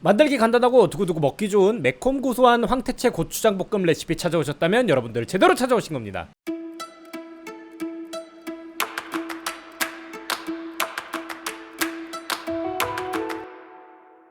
만들기 간단하고 두고두고 먹기 좋은 매콤 고소한 황태채 고추장 볶음 레시피 찾아오셨다면 여러분들 제대로 찾아오신 겁니다.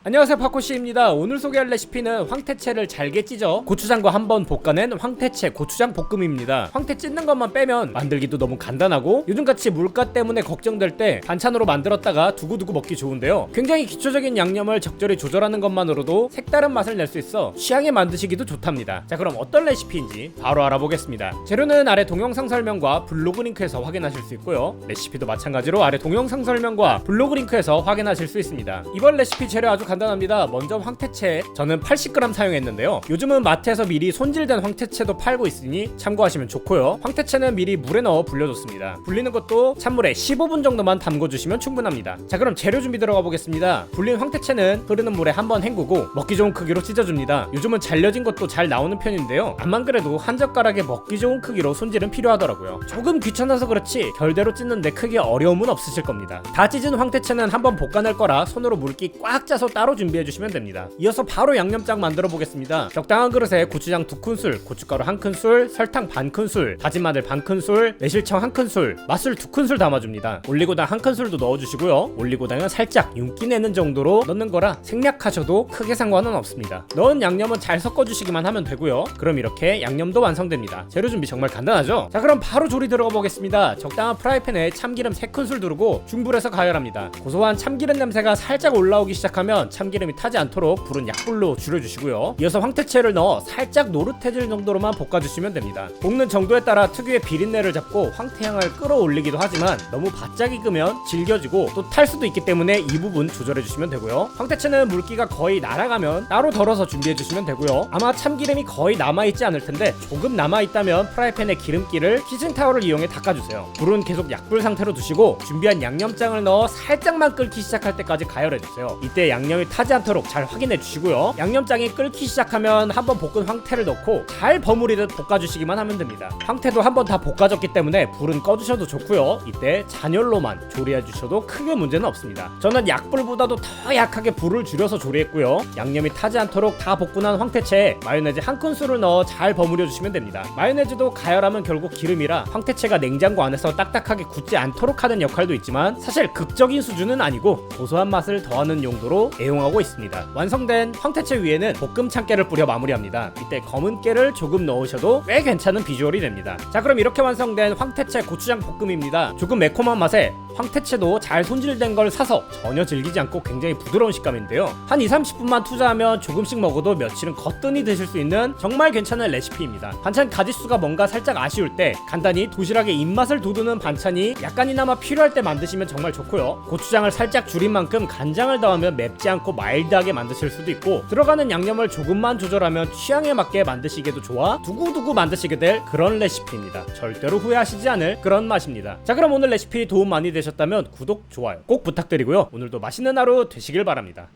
안녕하세요, 파코씨입니다. 오늘 소개할 레시피는 황태채를 잘게 찢어 고추장과 한번 볶아낸 황태채 고추장 볶음입니다. 황태 찢는 것만 빼면 만들기도 너무 간단하고 요즘같이 물가 때문에 걱정될 때 반찬으로 만들었다가 두고두고 먹기 좋은데요, 굉장히 기초적인 양념을 적절히 조절하는 것만으로도 색다른 맛을 낼 수 있어 취향에 만드시기도 좋답니다. 자, 그럼 어떤 레시피인지 바로 알아보겠습니다. 재료는 아래 동영상 설명과 블로그 링크에서 확인하실 수 있고요, 레시피도 마찬가지로 아래 동영상 설명과 블로그 링크에서 확인하실 수 있습니다. 이번 레시피 재료 아주 간단합니다. 먼저 황태채, 저는 80g 사용했는데요, 요즘은 마트에서 미리 손질된 황태채도 팔고 있으니 참고하시면 좋고요, 황태채는 미리 물에 넣어 불려줬습니다. 불리는 것도 찬물에 15분 정도만 담궈주시면 충분합니다. 자, 그럼 재료 준비 들어가 보겠습니다. 불린 황태채는 흐르는 물에 한번 헹구고 먹기 좋은 크기로 찢어줍니다. 요즘은 잘려진 것도 잘 나오는 편인데요, 암만 그래도 한 젓가락에 먹기 좋은 크기로 손질은 필요하더라고요. 조금 귀찮아서 그렇지 결대로 찢는데 크게 어려움은 없으실 겁니다. 다 찢은 황태채는 한번 볶아낼 거라 손으로 물기 꽉 짜서 따로 준비해주시면 됩니다. 이어서 바로 양념장 만들어 보겠습니다. 적당한 그릇에 고추장 2큰술, 고춧가루 1큰술, 설탕 반큰술, 다진 마늘 반큰술, 매실청 1큰술, 맛술 2큰술 담아줍니다. 올리고당 1큰술도 넣어주시고요, 올리고당은 살짝 윤기 내는 정도로 넣는 거라 생략하셔도 크게 상관은 없습니다. 넣은 양념은 잘 섞어주시기만 하면 되고요. 그럼 이렇게 양념도 완성됩니다. 재료 준비 정말 간단하죠? 자, 그럼 바로 조리 들어가 보겠습니다. 적당한 프라이팬에 참기름 3큰술 두르고 중불에서 가열합니다. 고소한 참기름 냄새가 살짝 올라오기 시작하면 참기름이 타지 않도록 불은 약불로 줄여주시고요, 이어서 황태채를 넣어 살짝 노릇해질 정도로만 볶아주시면 됩니다. 볶는 정도에 따라 특유의 비린내를 잡고 황태향을 끌어올리기도 하지만 너무 바짝 익으면 질겨지고 또 탈 수도 있기 때문에 이 부분 조절해주시면 되고요. 황태채는 물기가 거의 날아가면 따로 덜어서 준비해주시면 되고요, 아마 참기름이 거의 남아있지 않을 텐데 조금 남아있다면 프라이팬에 기름기를 키친타올을 이용해 닦아주세요. 불은 계속 약불 상태로 두시고 준비한 양념장을 넣어 살짝만 끓기 시작할 때까지 가열해주세요. 이때 양념이 타지 않도록 잘 확인해 주시고요, 양념장이 끓기 시작하면 한번 볶은 황태를 넣고 잘 버무리듯 볶아주시기만 하면 됩니다. 황태도 한번 다 볶아졌기 때문에 불은 꺼주셔도 좋고요, 이때 잔열로만 조리해 주셔도 크게 문제는 없습니다. 저는 약불보다도 더 약하게 불을 줄여서 조리했고요, 양념이 타지 않도록 다 볶고 난 황태채에 마요네즈 1큰술을 넣어 잘 버무려 주시면 됩니다. 마요네즈도 가열하면 결국 기름이라 황태채가 냉장고 안에서 딱딱하게 굳지 않도록 하는 역할도 있지만 사실 극적인 수준은 아니고 고소한 맛을 더하는 용도로 애용하고 있습니다. 완성된 황태채 위에는 볶음 참깨를 뿌려 마무리합니다. 이때 검은 깨를 조금 넣으셔도 꽤 괜찮은 비주얼이 됩니다. 자, 그럼 이렇게 완성된 황태채 고추장 볶음입니다. 조금 매콤한 맛에 황태채도 잘 손질된 걸 사서 전혀 질기지 않고 굉장히 부드러운 식감인데요, 한 2-30분만 투자하면 조금씩 먹어도 며칠은 거뜬히 드실 수 있는 정말 괜찮은 레시피입니다. 반찬 가짓수가 뭔가 살짝 아쉬울 때 간단히 도시락의 입맛을 돋우는 반찬이 약간이나마 필요할 때 만드시면 정말 좋고요, 고추장을 살짝 줄인 만큼 간장을 더하면 맵지 않고 마일드하게 만드실 수도 있고 들어가는 양념을 조금만 조절하면 취향에 맞게 만드시기도 좋아 두고두고 만드시게 될 그런 레시피입니다. 절대로 후회하시지 않을 그런 맛입니다. 자, 그럼 오늘 레시피 도움 많이 되셨다면 구독, 좋아요 꼭 부탁드리고요, 오늘도 맛있는 하루 되시길 바랍니다.